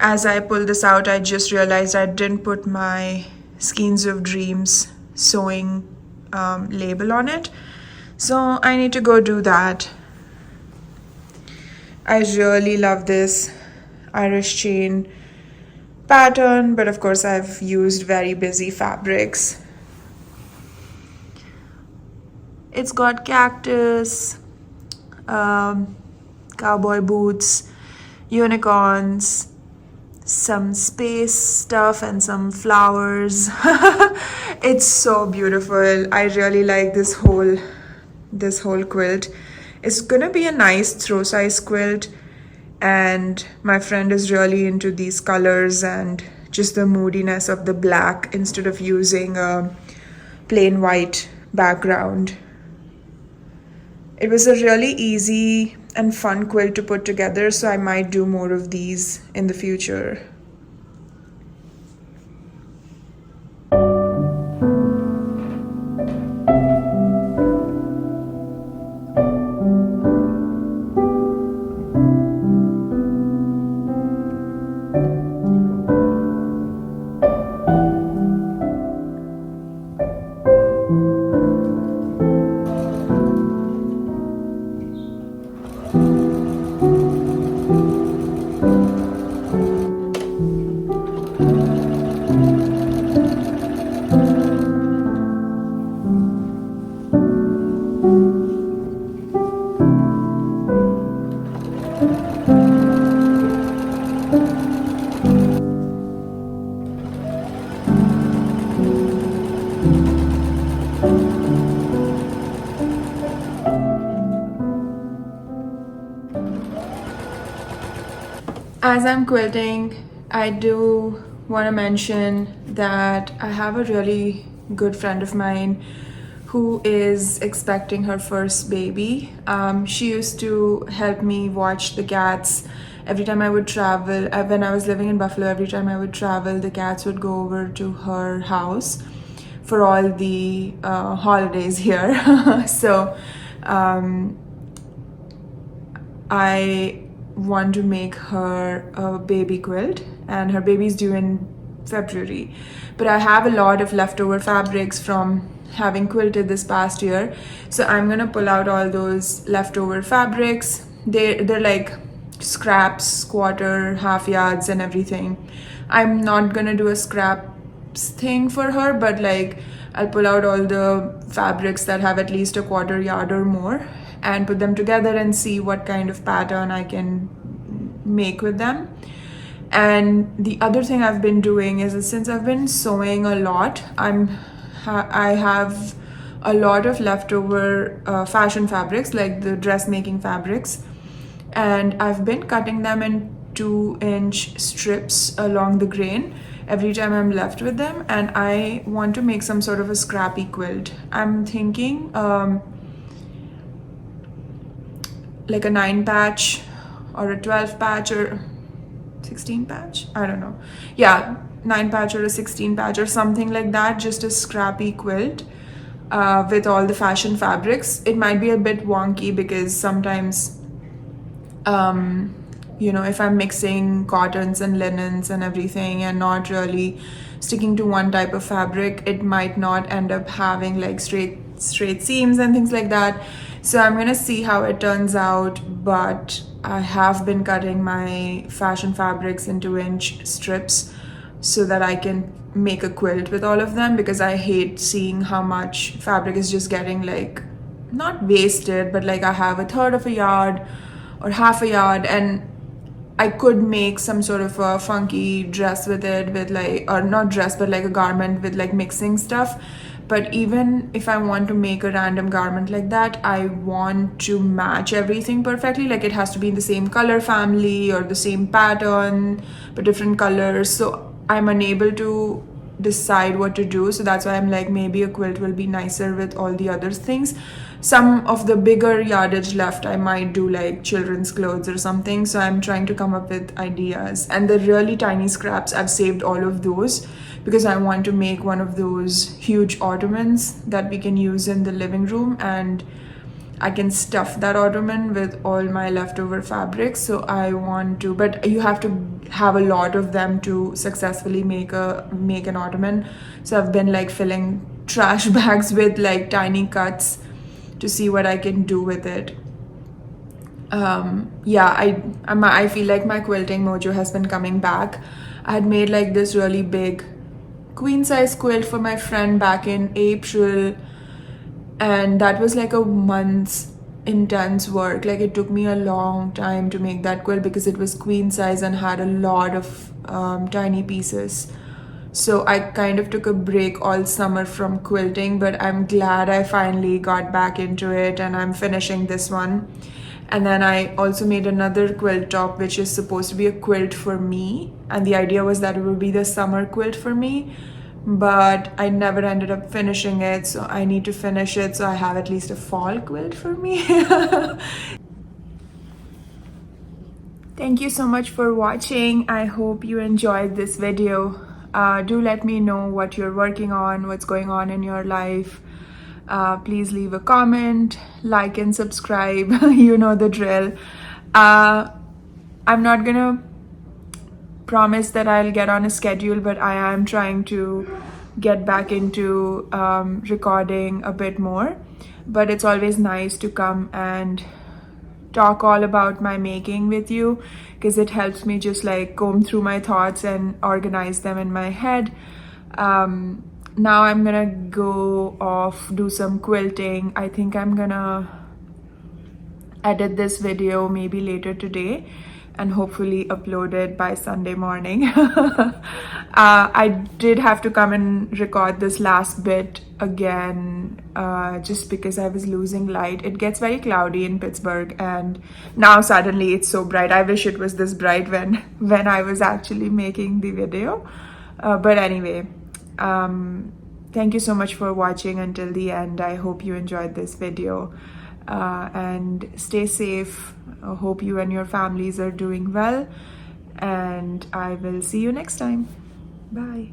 As I pull this out, I just realized I didn't put my Skeins of Dreams sewing label on it. So I need to go do that. I really love this Irish chain pattern, but of course I've used very busy fabrics. It's got cactus, cowboy boots, unicorns, some space stuff, and some flowers. It's so beautiful. I really like this whole quilt. It's gonna be a nice throw size quilt, and my friend is really into these colors and just the moodiness of the black instead of using a plain white background. It was a really easy and fun quilt to put together, so I might do more of these in the future. As I'm quilting, I do want to mention that I have a really good friend of mine who is expecting her first baby. She used to help me watch the cats every time I would travel. When I was living in Buffalo, every time I would travel, the cats would go over to her house for all the holidays here. So I want to make her a baby quilt, and her baby's due in February. But I have a lot of leftover fabrics from having quilted this past year, so I'm gonna pull out all those leftover fabrics. They're like scraps, quarter, half yards and everything. I'm not gonna do a scraps thing for her, but like I'll pull out all the fabrics that have at least a quarter yard or more and put them together and see what kind of pattern I can make with them. And the other thing I've been doing is, since I've been sewing a lot, I have a lot of leftover fashion fabrics, like the dressmaking fabrics, and I've been cutting them in 2-inch strips along the grain every time I'm left with them, and I want to make some sort of a scrappy quilt. I'm thinking like a 9-patch or a 12-patch or 16-patch, I don't know. Yeah, 9-patch or a 16-patch or something like that, just a scrappy quilt with all the fashion fabrics. It might be a bit wonky because sometimes you know, if I'm mixing cottons and linens and everything and not really sticking to one type of fabric, it might not end up having like straight seams and things like that. So I'm gonna see how it turns out, but I have been cutting my fashion fabrics in 2-inch strips so that I can make a quilt with all of them, because I hate seeing how much fabric is just getting like, not wasted, but like I have a third of a yard or half a yard, and I could make some sort of a funky dress with it, with like, or not dress, but like a garment with like mixing stuff. But even if I want to make a random garment like that, I want to match everything perfectly. Like it has to be in the same color family or the same pattern, but different colors. So I'm unable to decide what to do. So that's why I'm like, maybe a quilt will be nicer with all the other things. Some of the bigger yardage left, I might do like children's clothes or something. So I'm trying to come up with ideas. And the really tiny scraps, I've saved all of those because I want to make one of those huge ottomans that we can use in the living room, and I can stuff that ottoman with all my leftover fabrics. So I want to, but you have to have a lot of them to successfully make an ottoman. So I've been like filling trash bags with like tiny cuts to see what I can do with it. Yeah, I feel like my quilting mojo has been coming back. I had made like this really big queen size quilt for my friend back in April, and that was like a month's intense work. Like it took me a long time to make that quilt because it was queen size and had a lot of tiny pieces. So I kind of took a break all summer from quilting, but I'm glad I finally got back into it and I'm finishing this one. And then I also made another quilt top, which is supposed to be a quilt for me. And the idea was that it would be the summer quilt for me, but I never ended up finishing it. So I need to finish it so I have at least a fall quilt for me. Thank you so much for watching. I hope you enjoyed this video. Do let me know what you're working on, what's going on in your life. Please leave a comment, like and subscribe. You know the drill. I'm not gonna promise that I'll get on a schedule, but I am trying to get back into recording a bit more. But it's always nice to come and talk all about my making with you, because it helps me just like comb through my thoughts and organize them in my head. Now I'm gonna go off, do some quilting. I think I'm gonna edit this video maybe later today and hopefully upload it by Sunday morning. I did have to come and record this last bit again just because I was losing light. It gets very cloudy in Pittsburgh and now suddenly it's so bright. I wish it was this bright when I was actually making the video. But anyway, thank you so much for watching until the end. I hope you enjoyed this video and stay safe. I hope you and your families are doing well, and I will see you next time. Bye.